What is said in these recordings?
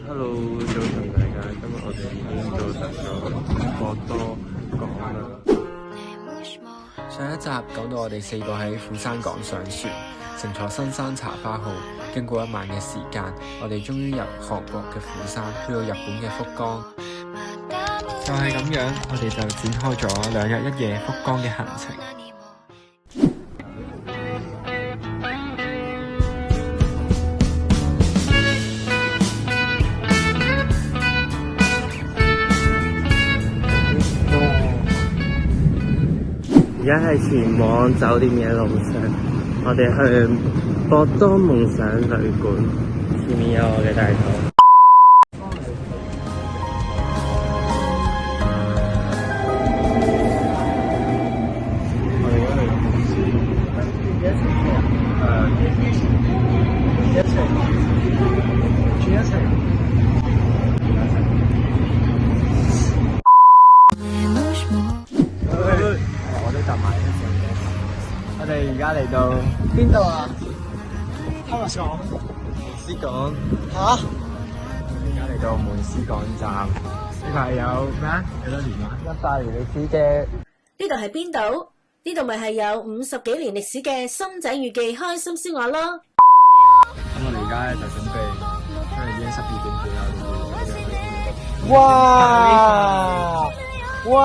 Hello，早晨大家，今日我哋已經到達咗博多港啦。上一集講到我哋4個喺釜山港上船，乘坐新山茶花號，經過1晚嘅時間，我哋終於由韓國嘅釜山去到日本嘅福岡。就係咁樣，我哋就展開咗2日1夜福岡嘅行程。而家係前往酒店嘅路上，我哋去博多夢想旅館，前面有我嘅大頭。我哋而家去公司，一齊住一齊。我哋而家嚟到邊度啊？香港門司港嚇！而家嚟到門司港站，呢個係有咩啊？幾多年啊？100年歷史嘅。呢度係邊度？呢度咪係有50幾年歷史嘅心仔預記開心燒鵝咯。咁我哋而家咧就準備，因為已經12點幾啦。哇！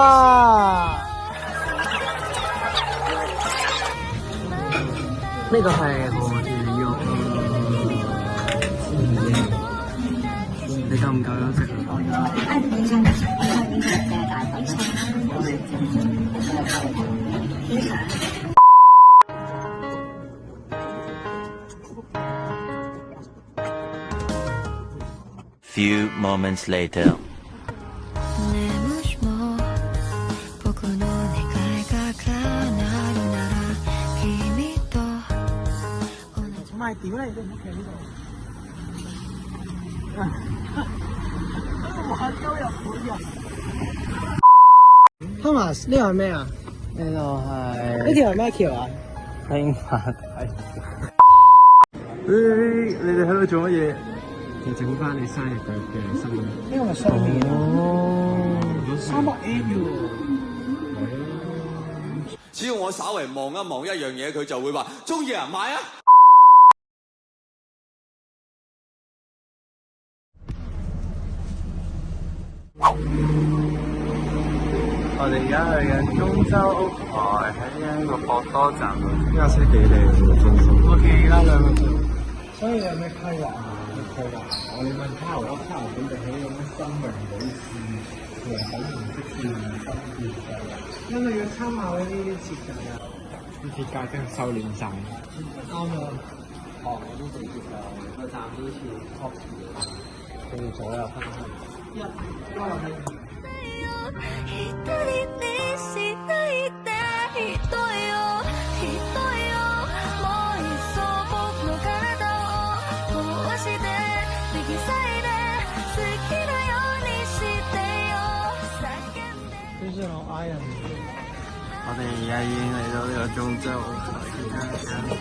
呢個係何田玉，你夠唔夠休息？Few moments later. 賣屌啦！你都唔好企呢度。Thomas，呢個係咩啊？呢度係呢條係咩橋啊？青馬大橋。你哋喺度做乜嘢？就整翻你生日嘅新聞。呢個咪雙面咯，300M 喎。只要我稍微望一望一樣嘢，佢就會話中意啊，買啊！我哋而家去緊中洲屋台，喺呢個博多站度，呢架車幾靚喎，真心。我記啦2個字。所以有咩規劃啊？規劃我哋問卡羅拉卡羅本地起有咩新穎好處，同埋粉紅色線新設計，因為要參考呢啲設計啊。啲設計真係收斂晒。啱啊！哦，嗰啲地鐵啊，個站好似 top 嘅，佢哋左右分開。一個係。我哋而家已經嚟到呢個中洲屋台嘅間餐廳。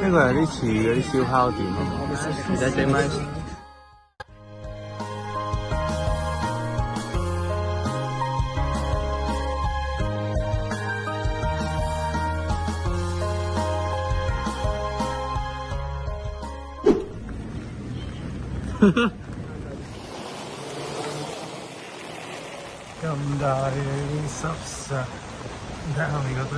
呢個有啲似嗰啲燒烤店啊！而家整咩？咁大嘅濕晒，你睇下面嗰堆。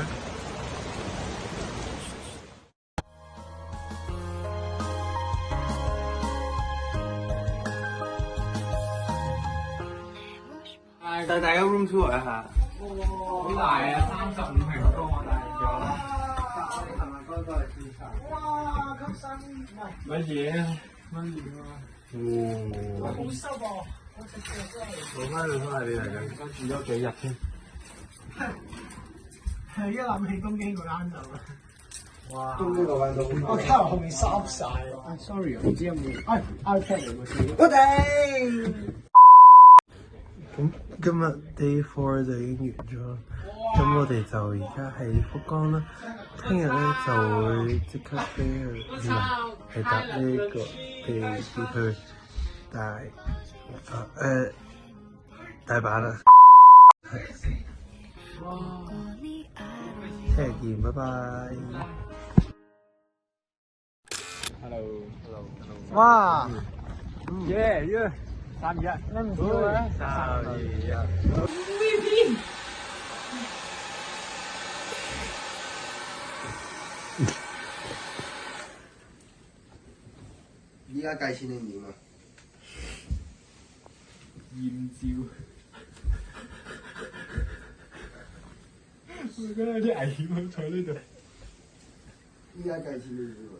帶大家 room tour 一下。好大啊！35平方啊，大咗。係咪嗰個係最細？哇！咁新乜嘢啊？乜嘢啊？好濕喎！攞翻你嚟緊，住咗幾日添？係一諗起東京嗰間就，哇！東京嗰間都，我卡後面濕晒。sorry，唔知有冇？iPad 嚟喎，我哋。咁今日 Day 4就已經完咗，咁我哋就而家喺福岡啦。聽日咧就會即刻飛去，唔係搭呢個地去大阪啦。聽日見，拜拜。哇！耶！321，你唔知咩？321。依家計錢定點啊？豔照，我覺得有啲危險啊！坐呢度。依家計錢定點啊？